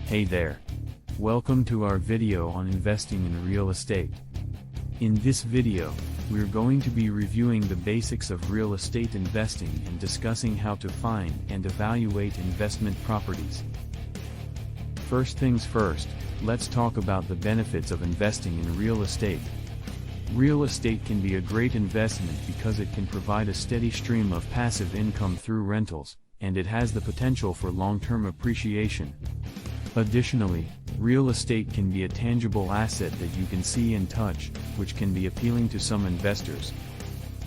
Hey there. Welcome to our video on investing in real estate. In this video, we're going to be reviewing the basics of real estate investing and discussing how to find and evaluate investment properties. First things first, let's talk about the benefits of investing in real estate. Real estate can be a great investment because it can provide a steady stream of passive income through rentals, and it has the potential for long-term appreciation. Additionally, real estate can be a tangible asset that you can see and touch, which can be appealing to some investors.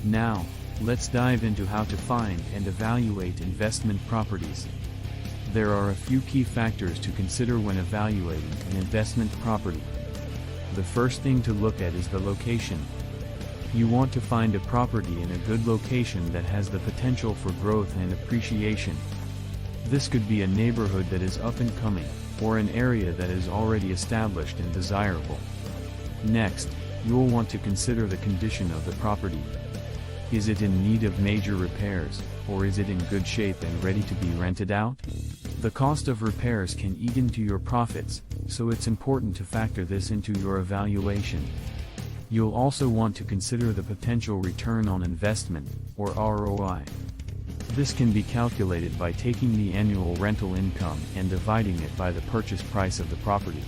Now, let's dive into how to find and evaluate investment properties. There are a few key factors to consider when evaluating an investment property. The first thing to look at is the location. You want to find a property in a good location that has the potential for growth and appreciation. This could be a neighborhood that is up and coming, or an area that is already established and desirable. Next, you'll want to consider the condition of the property. Is it in need of major repairs, or is it in good shape and ready to be rented out? The cost of repairs can eat into your profits, so it's important to factor this into your evaluation. You'll also want to consider the potential return on investment, or ROI. This can be calculated by taking the annual rental income and dividing it by the purchase price of the property.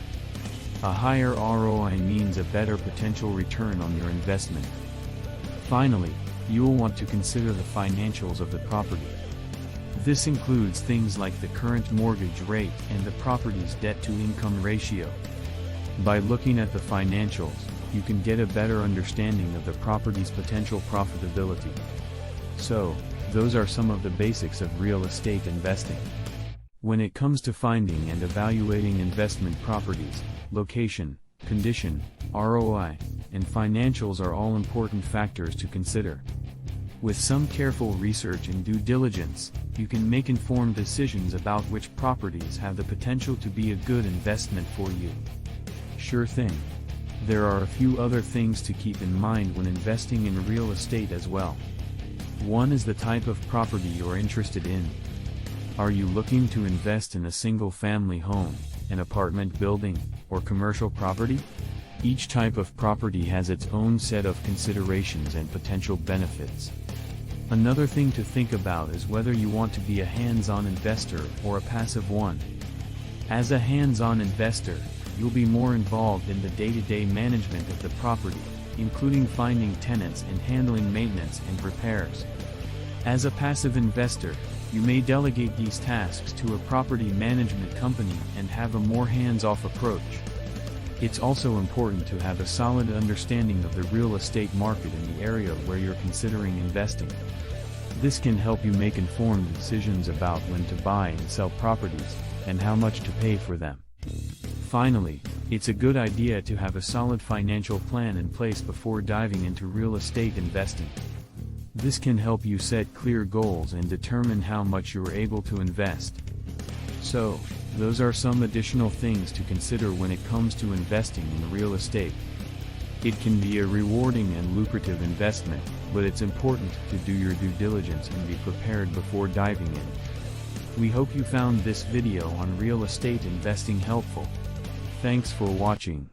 A higher ROI means a better potential return on your investment. Finally, you will want to consider the financials of the property. This includes things like the current mortgage rate and the property's debt-to-income ratio. By looking at the financials, you can get a better understanding of the property's potential profitability. So, those are some of the basics of real estate investing. When it comes to finding and evaluating investment properties, location, condition, ROI, and financials are all important factors to consider. With some careful research and due diligence, you can make informed decisions about which properties have the potential to be a good investment for you. Sure thing. There are a few other things to keep in mind when investing in real estate as well. One is the type of property you're interested in. Are you looking to invest in a single-family home, an apartment building, or commercial property? Each type of property has its own set of considerations and potential benefits. Another thing to think about is whether you want to be a hands-on investor or a passive one. As a hands-on investor, you'll be more involved in the day-to-day management of the property, including finding tenants and handling maintenance and repairs. As a passive investor, you may delegate these tasks to a property management company and have a more hands-off approach. It's also important to have a solid understanding of the real estate market in the area where you're considering investing. This can help you make informed decisions about when to buy and sell properties, and how much to pay for them. Finally, it's a good idea to have a solid financial plan in place before diving into real estate investing. This can help you set clear goals and determine how much you're able to invest. So, those are some additional things to consider when it comes to investing in real estate. It can be a rewarding and lucrative investment, but it's important to do your due diligence and be prepared before diving in. We hope you found this video on real estate investing helpful. Thanks for watching.